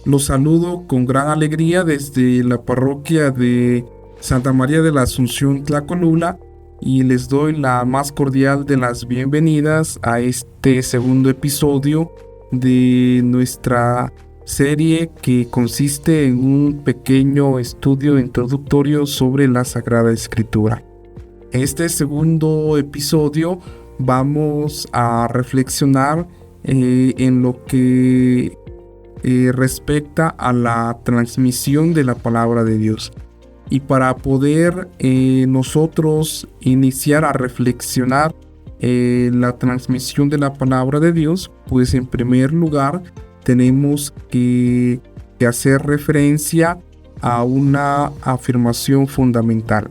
Los saludo con gran alegría desde la parroquia de Santa María de la Asunción, Tlacolula, y les doy la más cordial de las bienvenidas a este segundo episodio de nuestra serie que consiste en un pequeño estudio introductorio sobre la Sagrada Escritura. En este segundo episodio vamos a reflexionar en lo que respecta a la transmisión de la palabra de Dios. Y para poder nosotros iniciar a reflexionar la transmisión de la palabra de Dios, pues en primer lugar tenemos que hacer referencia a una afirmación fundamental.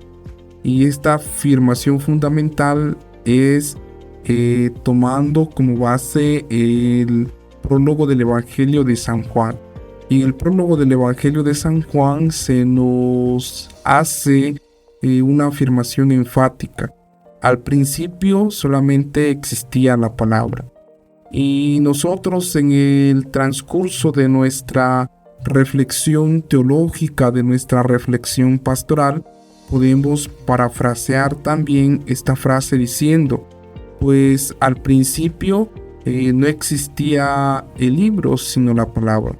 Y esta afirmación fundamental es tomando como base el prólogo del Evangelio de San Juan. Y en el prólogo del Evangelio de San Juan se nos hace una afirmación enfática. Al principio solamente existía la palabra. Y nosotros en el transcurso de nuestra reflexión teológica, de nuestra reflexión pastoral, podemos parafrasear también esta frase diciendo, pues al principio no existía el libro sino la palabra.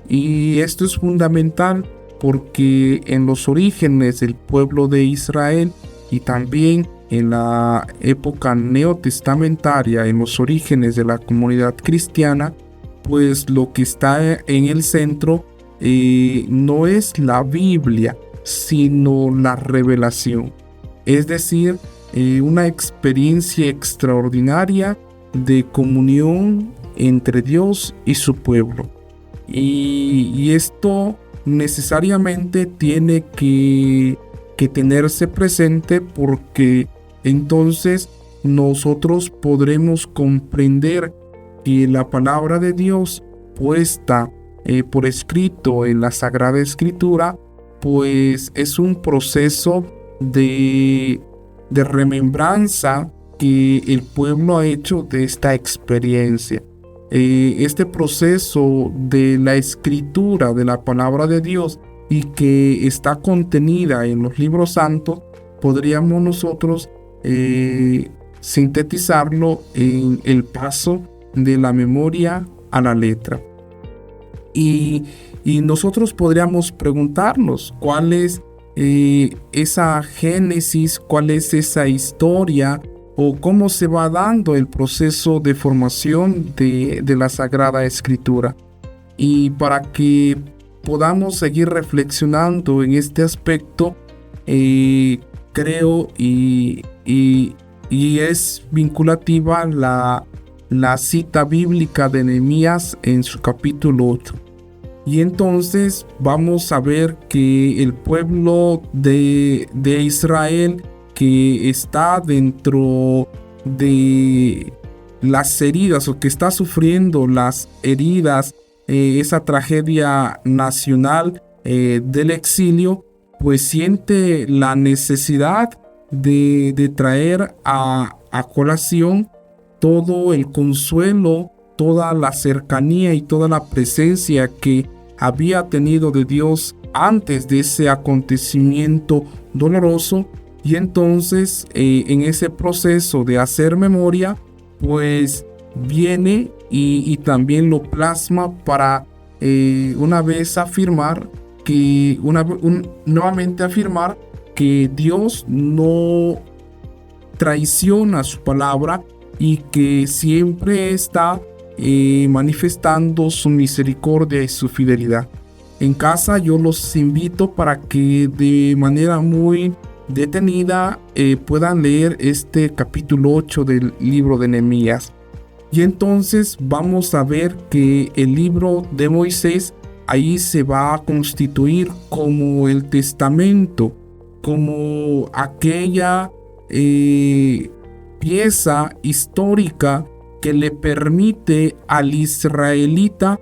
Y esto es fundamental porque en los orígenes del pueblo de Israel y también en la época neotestamentaria, en los orígenes de la comunidad cristiana, pues lo que está en el centro no es la Biblia, sino la revelación. Es decir, una experiencia extraordinaria de comunión entre Dios y su pueblo. Y esto necesariamente tiene que tenerse presente porque entonces nosotros podremos comprender que la palabra de Dios puesta por escrito en la Sagrada Escritura, pues es un proceso de remembranza que el pueblo ha hecho de esta experiencia. Este proceso de la escritura de la palabra de Dios y que está contenida en los libros santos, podríamos nosotros sintetizarlo en el paso de la memoria a la letra. Y nosotros podríamos preguntarnos cuál es esa génesis, cuál es esa historia o cómo se va dando el proceso de formación de la Sagrada Escritura. Y para que podamos seguir reflexionando en este aspecto, creo y es vinculativa la cita bíblica de Nehemías en su capítulo 8. Y entonces vamos a ver que el pueblo de Israel, que está dentro de las heridas o que está sufriendo las heridas, esa tragedia nacional del exilio, pues siente la necesidad de traer a colación todo el consuelo, toda la cercanía y toda la presencia que había tenido de Dios antes de ese acontecimiento doloroso. Y entonces en ese proceso de hacer memoria, pues viene y también lo plasma para una vez afirmar que nuevamente afirmar que Dios no traiciona su palabra y que siempre está manifestando su misericordia y su fidelidad. En casa yo los invito para que de manera muy detenida puedan leer este capítulo 8 del libro de Nehemías. Y entonces vamos a ver que el libro de Moisés ahí se va a constituir como el testamento, como aquella pieza histórica que le permite al israelita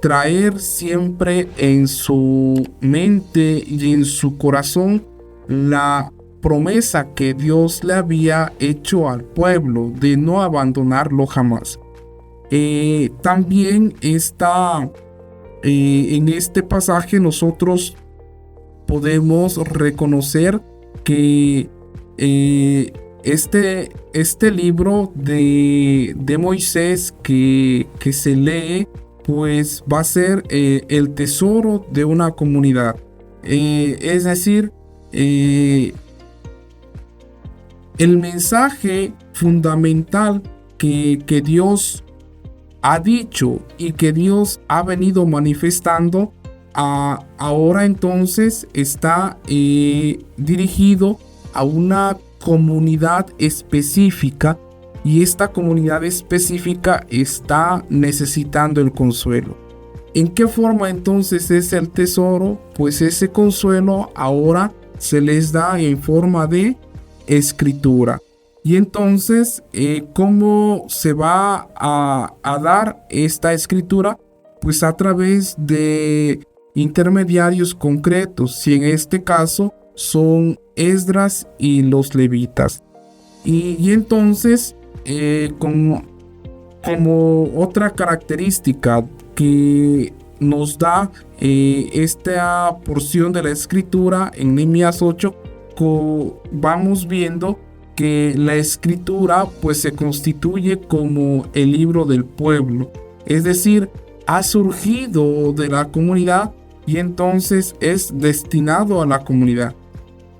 traer siempre en su mente y en su corazón la promesa que Dios le había hecho al pueblo de no abandonarlo jamás. También esta En este pasaje nosotros podemos reconocer que este libro de Moisés que se lee, pues va a ser el tesoro de una comunidad. Es decir, el mensaje fundamental que Dios ha dicho y que Dios ha venido manifestando, ahora entonces está dirigido a una comunidad específica, y esta comunidad específica está necesitando el consuelo. ¿En qué forma entonces es el tesoro? Pues ese consuelo ahora se les da en forma de escritura. Y entonces, ¿cómo se va a dar esta escritura? Pues a través de intermediarios concretos, y en este caso son Esdras y los levitas. Y entonces, como otra característica que nos da esta porción de la escritura en Nehemías 8, vamos viendo que la escritura pues se constituye como el libro del pueblo, es decir, ha surgido de la comunidad y entonces es destinado a la comunidad.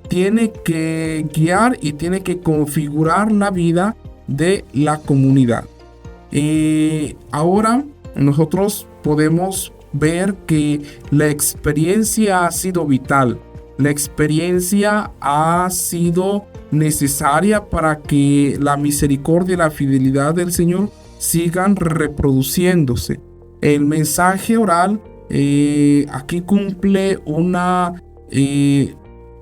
Tiene que guiar y tiene que configurar la vida de la comunidad. Ahora nosotros podemos ver que la experiencia ha sido vital. La experiencia ha sido necesaria para que la misericordia y la fidelidad del Señor sigan reproduciéndose. El mensaje oral aquí cumple una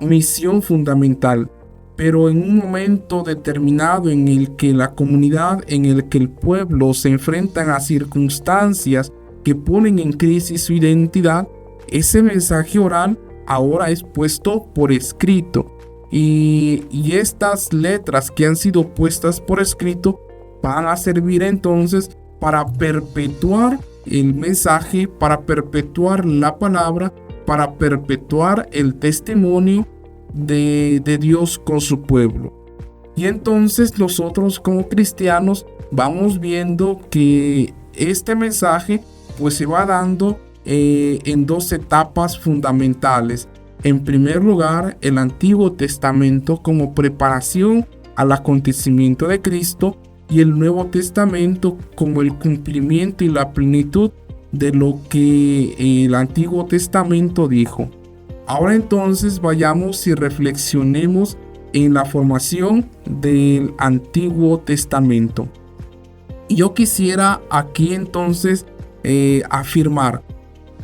misión fundamental, pero en un momento determinado en el que la comunidad, en el que el pueblo se enfrentan a circunstancias que ponen en crisis su identidad, ese mensaje oral ahora es puesto por escrito. Y estas letras que han sido puestas por escrito van a servir entonces para perpetuar el mensaje, para perpetuar la palabra, para perpetuar el testimonio de Dios con su pueblo. Y entonces nosotros como cristianos vamos viendo que este mensaje pues se va dando en dos etapas fundamentales. En primer lugar, el Antiguo Testamento como preparación al acontecimiento de Cristo, y el Nuevo Testamento como el cumplimiento y la plenitud de lo que el Antiguo Testamento dijo. Ahora entonces vayamos y reflexionemos en la formación del Antiguo Testamento. Y yo quisiera aquí entonces afirmar,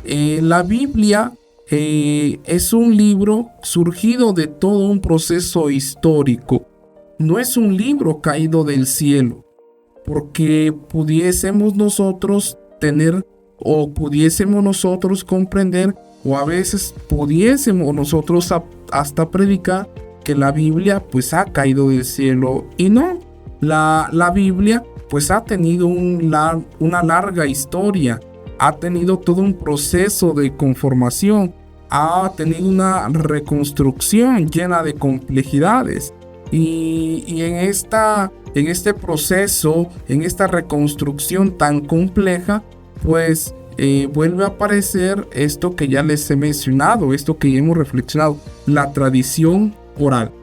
la Biblia es un libro surgido de todo un proceso histórico. No es un libro caído del cielo, porque pudiésemos nosotros tener, o pudiésemos nosotros comprender, o a veces pudiésemos nosotros hasta predicar que la Biblia pues ha caído del cielo. Y no, la Biblia pues ha tenido una larga historia, ha tenido todo un proceso de conformación, ha tenido una reconstrucción llena de complejidades. Y en este proceso, en esta reconstrucción tan compleja, pues vuelve a aparecer esto que ya les he mencionado, esto que ya hemos reflexionado, la tradición oral.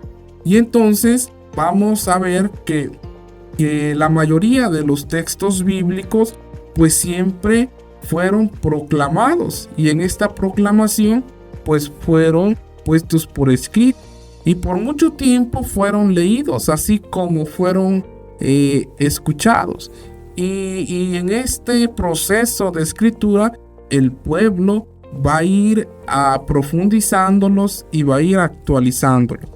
Y entonces vamos a ver que la mayoría de los textos bíblicos pues siempre fueron proclamados, y en esta proclamación pues fueron puestos por escrito, y por mucho tiempo fueron leídos, así como fueron escuchados. Y en este proceso de escritura, el pueblo va a ir profundizándolos y va a ir actualizándolos.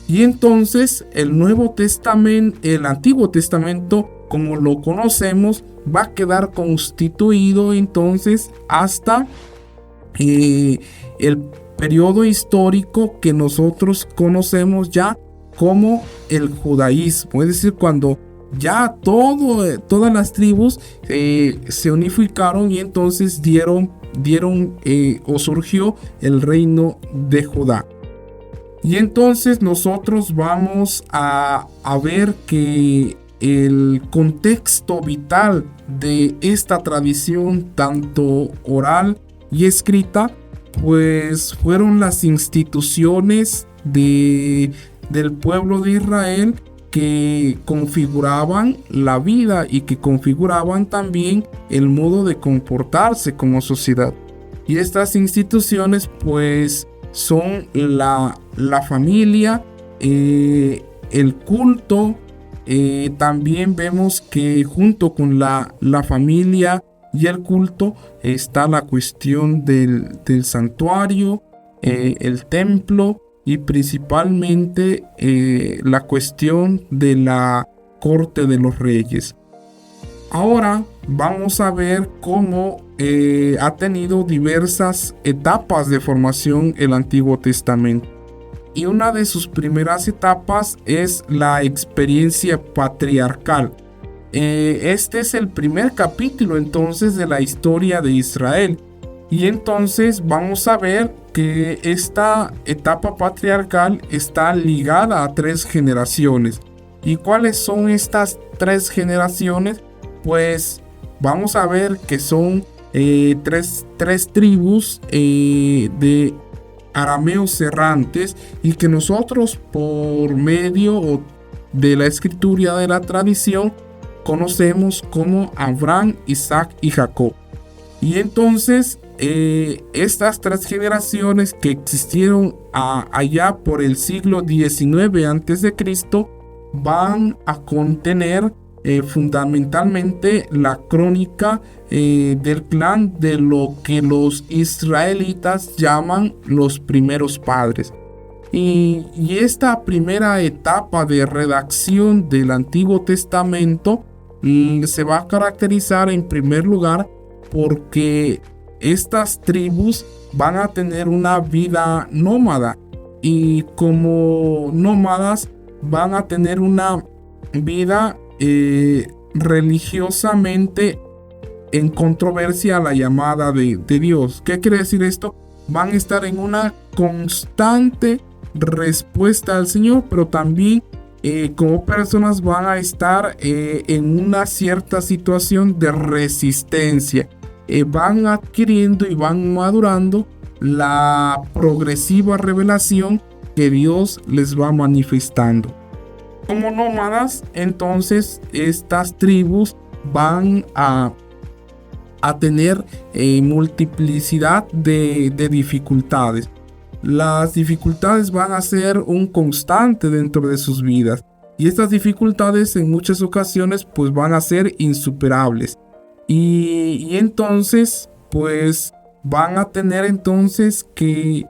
Y entonces el Antiguo Testamento, como lo conocemos, va a quedar constituido entonces hasta el periodo histórico que nosotros conocemos ya como el judaísmo, es decir, cuando ya todas las tribus se unificaron y entonces dieron dieron o surgió el reino de Judá. Y entonces nosotros vamos a ver que el contexto vital de esta tradición, tanto oral y escrita, pues fueron las instituciones del pueblo de Israel que configuraban la vida y que configuraban también el modo de comportarse como sociedad. Y estas instituciones pues son la familia, el culto. También vemos que junto con la familia y el culto está la cuestión del santuario, el templo y principalmente la cuestión de la corte de los reyes. Ahora vamos a ver cómo ha tenido diversas etapas de formación el Antiguo Testamento. Y una de sus primeras etapas es la experiencia patriarcal. Este es el primer capítulo entonces de la historia de Israel. Y entonces vamos a ver que esta etapa patriarcal está ligada a 3 generaciones. ¿Y cuáles son estas 3 generaciones? Pues vamos a ver que son tres tribus de arameos errantes, y que nosotros por medio de la escritura de la tradición conocemos como Abraham, Isaac y Jacob. Y entonces estas 3 generaciones que existieron allá por el siglo XIX a.C. van a contener fundamentalmente la crónica del clan de lo que los israelitas llaman los primeros padres. Y esta primera etapa de redacción del Antiguo Testamento se va a caracterizar en primer lugar porque estas tribus van a tener una vida nómada, y como nómadas van a tener una vida religiosamente en controversia a la llamada de Dios. ¿Qué quiere decir esto? Van a estar en una constante respuesta al Señor, pero también como personas van a estar en una cierta situación de resistencia. Van adquiriendo y van madurando la progresiva revelación que Dios les va manifestando. Como nómadas, entonces estas tribus van a tener multiplicidad de dificultades. Las dificultades van a ser un constante dentro de sus vidas, y estas dificultades en muchas ocasiones pues van a ser insuperables, y entonces pues van a tener entonces que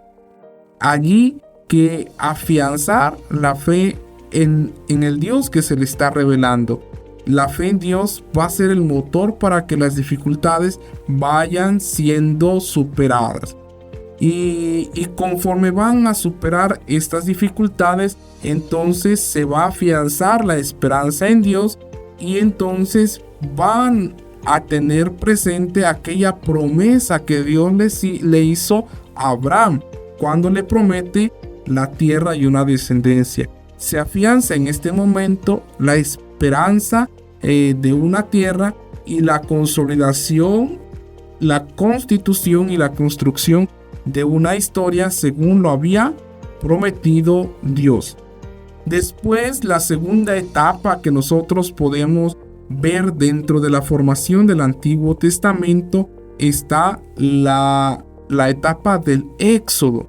allí que afianzar la fe en el Dios que se le está revelando. La fe en Dios va a ser el motor para que las dificultades vayan siendo superadas. Y conforme van a superar estas dificultades, entonces se va a afianzar la esperanza en Dios, y entonces van a tener presente aquella promesa que Dios le hizo a Abraham cuando le promete la tierra y una descendencia. Se afianza en este momento la esperanza de una tierra y la consolidación, la constitución y la construcción de una historia según lo había prometido Dios. Después, la segunda etapa que nosotros podemos ver dentro de la formación del Antiguo Testamento está la etapa del Éxodo.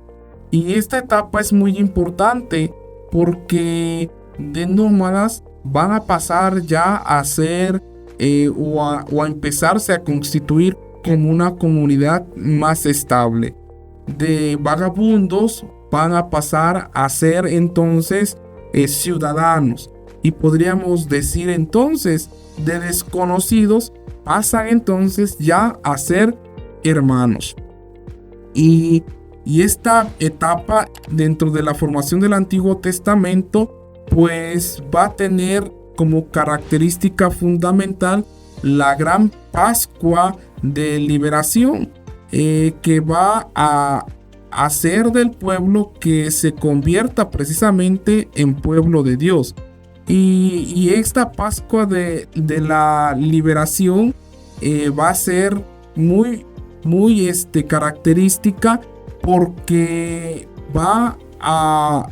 Y esta etapa es muy importante porque de nómadas van a pasar ya a ser o a empezarse a constituir como una comunidad más estable. De vagabundos van a pasar a ser entonces ciudadanos, y podríamos decir entonces de desconocidos pasan entonces ya a ser hermanos. Y esta etapa dentro de la formación del Antiguo Testamento pues va a tener como característica fundamental la gran Pascua de liberación. que va a hacer del pueblo que se convierta precisamente en pueblo de Dios. Y esta Pascua de la liberación va a ser muy, muy característica, porque va a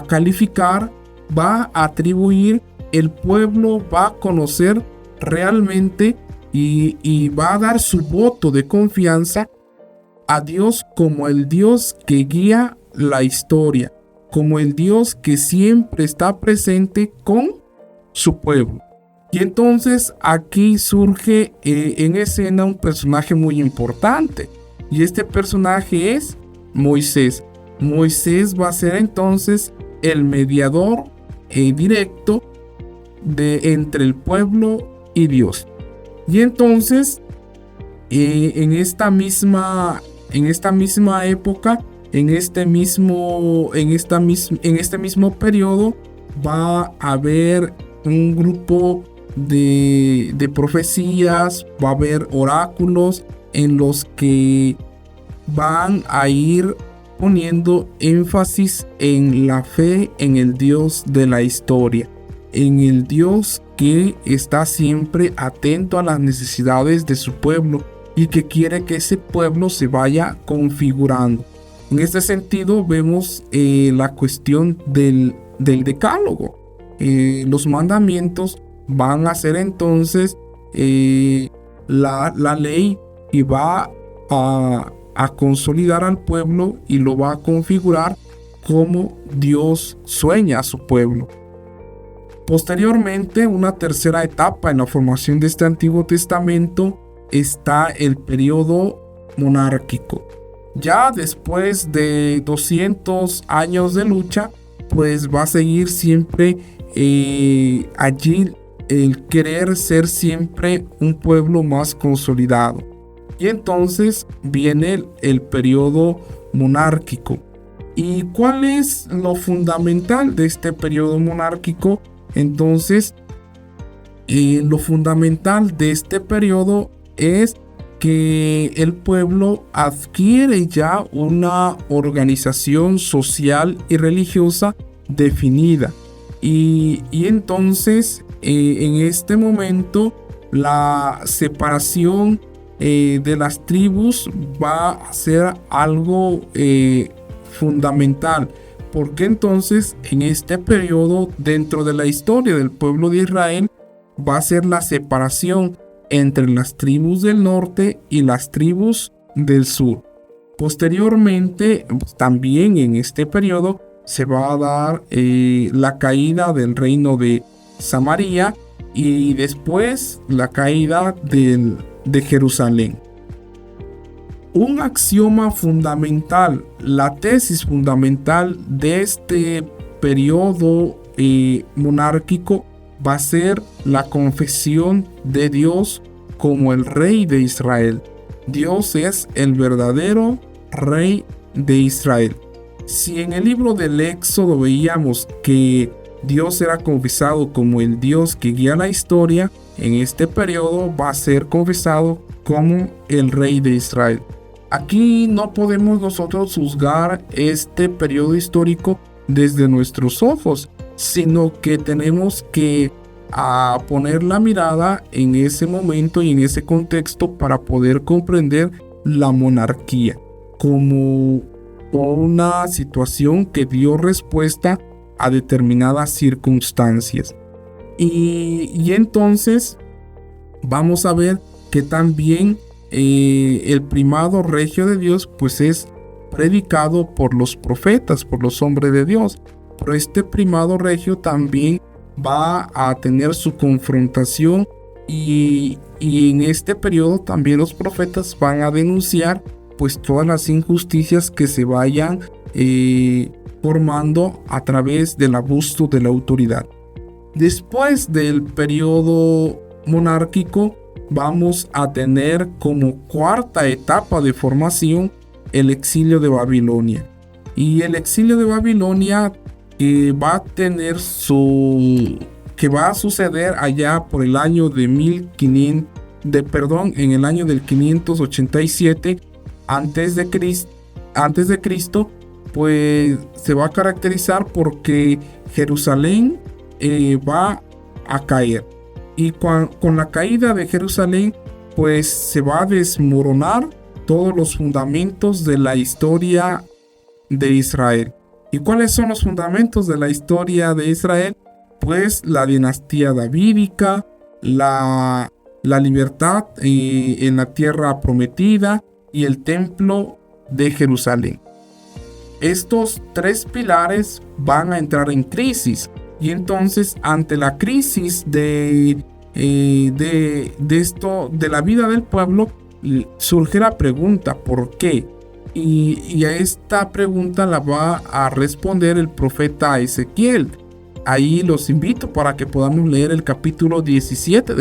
calificar, va a atribuir, el pueblo va a conocer realmente y va a dar su voto de confianza a Dios como el Dios que guía la historia, como el Dios que siempre está presente con su pueblo. Y entonces aquí surge en escena un personaje muy importante, y este personaje es Moisés. Moisés va a ser entonces el mediador directo entre el pueblo y Dios. Y entonces en esta misma época, en este mismo periodo, va a haber un grupo de profecías, va a haber oráculos en los que van a ir poniendo énfasis en la fe en el Dios de la historia, en el Dios que está siempre atento a las necesidades de su pueblo y que quiere que ese pueblo se vaya configurando. En este sentido vemos la cuestión del decálogo. Los mandamientos van a ser entonces la ley, y va a consolidar al pueblo y lo va a configurar como Dios sueña a su pueblo. Posteriormente, una tercera etapa en la formación de este Antiguo Testamento está el periodo monárquico. Ya después de 200 años de lucha, pues va a seguir siempre allí el querer ser siempre un pueblo más consolidado. Y entonces viene el periodo monárquico. ¿Y cuál es lo fundamental de este periodo monárquico? Entonces, lo fundamental de este periodo es que el pueblo adquiere ya una organización social y religiosa definida. Y entonces, en este momento, la separación de las tribus va a ser algo fundamental, porque entonces en este periodo, dentro de la historia del pueblo de Israel, va a ser la separación entre las tribus del norte y las tribus del sur. Posteriormente, también en este periodo se va a dar la caída del reino de Samaria, y después la caída de Jerusalén. Un axioma fundamental, la tesis fundamental de este periodo monárquico va a ser la confesión de Dios como el Rey de Israel. Dios es el verdadero Rey de Israel. Si en el libro del Éxodo veíamos que Dios era confesado como el Dios que guía la historia, en este periodo va a ser confesado como el Rey de Israel. Aquí no podemos nosotros juzgar este periodo histórico desde nuestros ojos, sino que tenemos que poner la mirada en ese momento y en ese contexto para poder comprender la monarquía como una situación que dio respuesta a determinadas circunstancias. Y entonces vamos a ver que también el primado regio de Dios pues es predicado por los profetas, por los hombres de Dios, pero este primado regio también va a tener su confrontación, y en este periodo también los profetas van a denunciar pues todas las injusticias que se vayan formando a través del abuso de la autoridad. Después del periodo monárquico vamos a tener como cuarta etapa de formación el exilio de Babilonia. Y el exilio de Babilonia va a suceder allá por el año de en el año del 587 antes de Cristo, pues se va a caracterizar porque Jerusalén va a caer. Y con la caída de Jerusalén, pues se va a desmoronar todos los fundamentos de la historia de Israel. ¿Y cuáles son los fundamentos de la historia de Israel? Pues la dinastía davídica, la libertad en la tierra prometida y el templo de Jerusalén. Estos tres pilares van a entrar en crisis, y entonces ante la crisis de la vida del pueblo, surge la pregunta ¿por qué? Y a esta pregunta la va a responder el profeta Ezequiel. Ahí los invito para que podamos leer el capítulo 17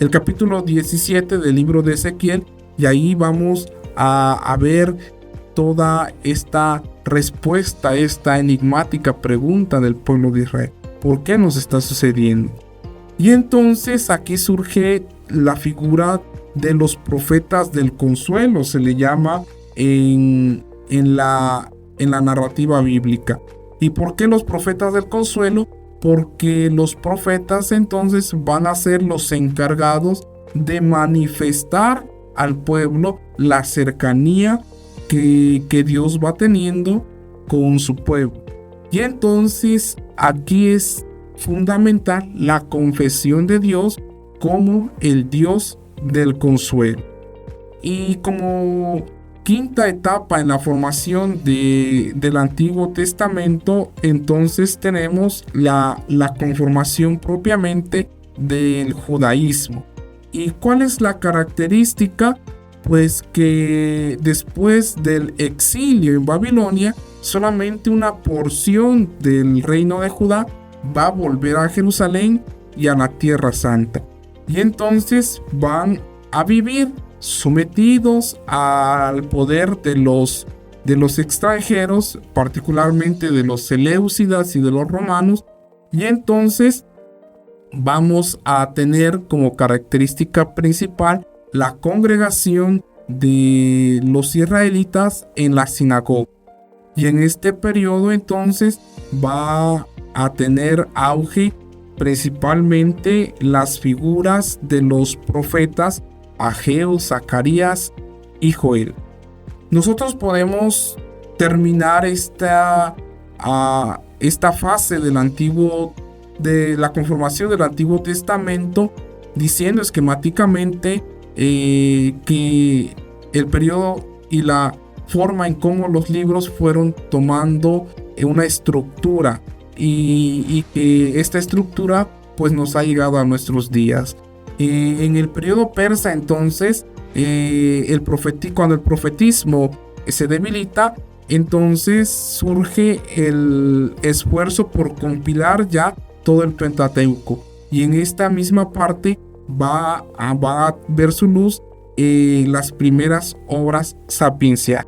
el capítulo 17 del libro de Ezequiel, y ahí vamos a ver toda esta respuesta, esta enigmática pregunta del pueblo de Israel. ¿Por qué nos está sucediendo? Y entonces aquí surge la figura de los profetas del consuelo, se le llama en la narrativa bíblica. ¿Y por qué los profetas del consuelo? Porque los profetas entonces van a ser los encargados de manifestar al pueblo la cercanía que Dios va teniendo con su pueblo. Y entonces aquí es fundamental la confesión de Dios como el Dios del consuelo. Y como quinta etapa en la formación del Antiguo Testamento, entonces tenemos la conformación propiamente del judaísmo. ¿Y cuál es la característica? Pues que después del exilio en Babilonia, solamente una porción del reino de Judá va a volver a Jerusalén y a la Tierra Santa. Y entonces van a vivir sometidos al poder de los extranjeros, particularmente de los seleucidas y de los romanos. Y entonces vamos a tener como característica principal la congregación de los israelitas en la sinagoga. Y en este periodo entonces va a tener auge principalmente las figuras de los profetas Ageo, Zacarías y Joel. Nosotros podemos terminar esta fase de la conformación del Antiguo Testamento diciendo esquemáticamente que el periodo y la forma en cómo los libros fueron tomando una estructura y que esta estructura pues nos ha llegado a nuestros días. En el periodo persa entonces cuando el profetismo se debilita, entonces surge el esfuerzo por compilar ya todo el Pentateuco, y en esta misma parte va a ver su luz las primeras obras sapienciales.